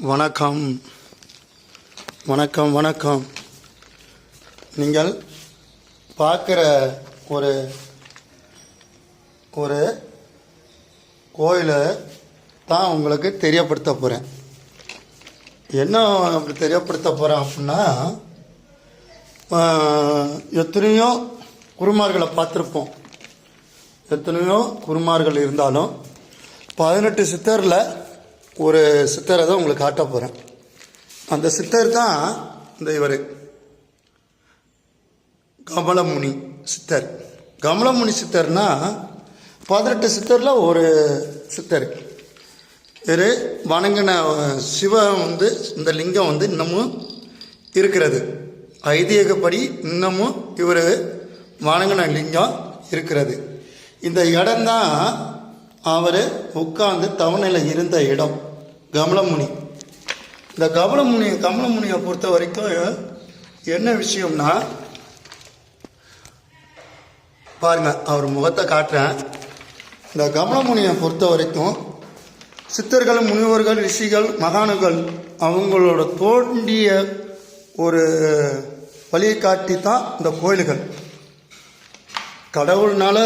வணக்கம் வணக்கம் வணக்கம். நீங்கள் பார்க்குற ஒரு ஒரு கோயிலை தான் உங்களுக்கு தெரியப்படுத்த போகிறேன். என்ன அப்படி தெரியப்படுத்த போகிறேன் அப்படின்னா, எத்தனையோ குருமார்களை பார்த்துருப்போம். எத்தனையோ குருமார்கள் இருந்தாலும் 18 சித்தரில் ஒரு சித்தரை தான் உங்களுக்கு காட்ட போகிறேன். அந்த சித்தர் தான் இந்த இவர் கமலமுனி சித்தர். கமலமுனி சித்தர்னா 18 சித்தரில் ஒரு சித்தர். இவர் வணங்கின சிவம் இந்த லிங்கம் இன்னமும் இருக்கிறது. ஐதீகப்படி இன்னமும் இவர் வணங்கின லிங்கம் இருக்கிறது. இந்த இடம்தான் அவர் உட்கார்ந்து தவணையில் இருந்த இடம் கமலமுனி. இந்த கமலமுனியை பொறுத்த வரைக்கும் என்ன விஷயம்னா, பாருங்க, அவர் முகத்தை காட்டுறேன். இந்த கமலமுனியை பொறுத்த வரைக்கும் சித்தர்கள், முனிவர்கள், ரிஷிகள், மகான்கள் அவங்களோட தோண்டிய ஒரு வழியை காட்டி தான் இந்த கோயில்கள். கடவுள்னால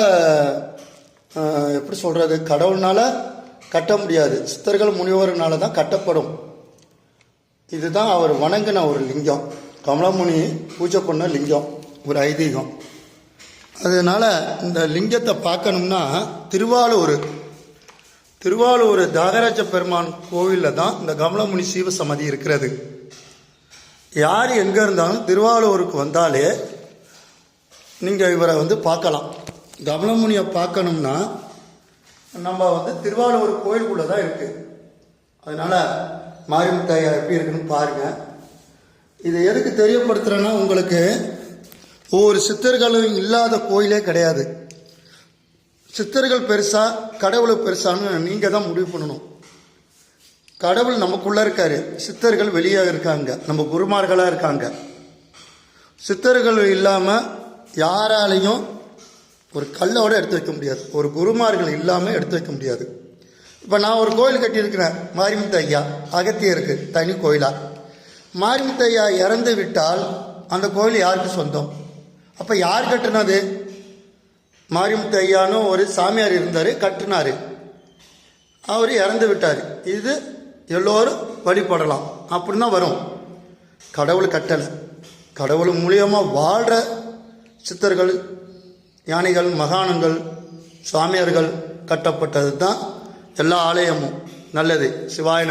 எப்படி சொல்கிறது, கடவுள்னால கட்ட முடியாது, சித்தர்கள் முனிவர்னால தான் கட்டப்படும். இதுதான் அவர் வணங்கின ஒரு லிங்கம், கமலமுனி பூஜை பண்ண லிங்கம், ஒரு ஐதீகம். அதனால் இந்த லிங்கத்தை பார்க்கணும்னா திருவாரூர் தியாகராஜ பெருமான் கோவிலில் தான் இந்த கமலமுனி சீவ சமாதி இருக்கிறது. யார் எங்கே இருந்தாலும் திருவாரூருக்கு வந்தாலே நீங்கள் இவரை பார்க்கலாம். கமலமுனியை பார்க்கணும்னா நம்ம திருவாரூர் கோயிலுக்குள்ளே தான் இருக்குது. அதனால் மாரிமுத்தாயா எப்படி இருக்குன்னு பாருங்கள். இதை எதுக்கு தெரியப்படுத்துகிறேன்னா, உங்களுக்கு ஒவ்வொரு சித்தர்களும் இல்லாத கோயிலே கிடையாது. சித்தர்கள் பெருசா கடவுளை பெருசான்னு நீங்கள் தான் முடிவு பண்ணணும். கடவுள் நமக்குள்ளே இருக்காரு, சித்தர்கள் வெளியே இருக்காங்க, நம்ம குருமார்களாக இருக்காங்க. சித்தர்கள் இல்லாமல் யாராலையும் ஒரு கல்லோடு எடுத்து வைக்க முடியாது, ஒரு குருமார்கள் இல்லாமல் எடுத்து வைக்க முடியாது. இப்போ நான் ஒரு கோயில் கட்டியிருக்கிறேன், மாரிமுத்தையா அகத்தியருக்கு தனி கோயிலாக. மாரிமுத்தையா இறந்து விட்டால் அந்த கோயில் யாருக்கு சொந்தம்? அப்போ யார் கட்டுனது? மாரிமுத்தையான்னு ஒரு சாமியார் இருந்தார், கட்டினார். அவர் இறந்து விட்டார். இது எல்லோரும் வழிபடலாம் அப்படின்னு தான் வரும். கடவுள் கட்டலை. கடவுள் மூலியமாக வாழ்கிற சித்தர்கள், ஞானிகள், மகான்கள், சுவாமியார்கள் கட்டப்பட்டது தான் எல்லா ஆலயமும். நல்லது. சிவாய நம.